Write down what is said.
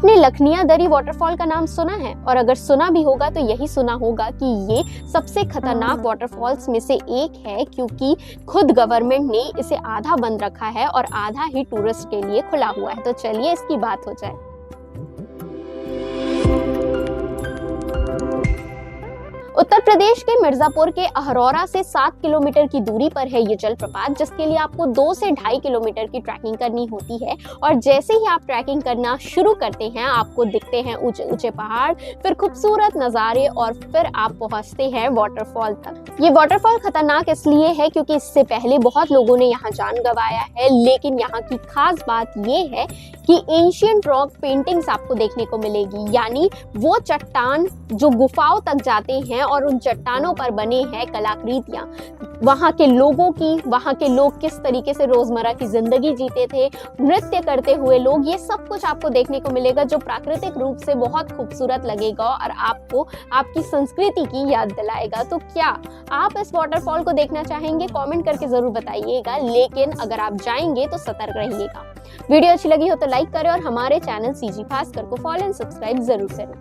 आपने लखनिया दरी वाटरफॉल का नाम सुना है? और अगर सुना भी होगा तो यही सुना होगा कि ये सबसे खतरनाक वाटरफॉल्स में से एक है, क्योंकि खुद गवर्नमेंट ने इसे आधा बंद रखा है और आधा ही टूरिस्ट के लिए खुला हुआ है। तो चलिए इसकी बात हो जाए। उत्तर प्रदेश के मिर्जापुर के अहरौरा से 7 किलोमीटर की दूरी पर है ये जलप्रपात, जिसके लिए आपको 2 से 2.5 किलोमीटर की ट्रैकिंग करनी होती है। और जैसे ही आप ट्रैकिंग करना शुरू करते हैं, आपको दिखते हैं ऊंचे ऊंचे पहाड़, फिर खूबसूरत नज़ारे, और फिर आप पहुंचते हैं वाटरफॉल तक। ये वाटरफॉल खतरनाक इसलिए है क्योंकि इससे पहले बहुत लोगों ने यहाँ जान गंवाया है, लेकिन यहाँ की खास बात ये है कि एंशिएंट रॉक पेंटिंग्स आपको देखने को मिलेगी, यानी वो चट्टान जो गुफाओं तक जाते हैं और उन चट्टानों पर बने हैं कलाकृतियां। वहाँ के लोगों की, वहाँ के लोग किस तरीके से रोजमर्रा की जिंदगी जीते थे, नृत्य करते हुए लोग, ये सब कुछ आपको देखने को मिलेगा, जो प्राकृतिक रूप से बहुत खूबसूरत लगेगा और आपको आपकी संस्कृति की याद दिलाएगा। तो क्या आप इस वाटरफॉल को देखना चाहेंगे? कमेंट करके जरूर बताइएगा, लेकिन अगर आप जाएंगे तो सतर्क रहिएगा। वीडियो अच्छी लगी हो तो लाइक करें और हमारे चैनल सीजी भास्कर को फॉलो एंड सब्सक्राइब जरूर करें।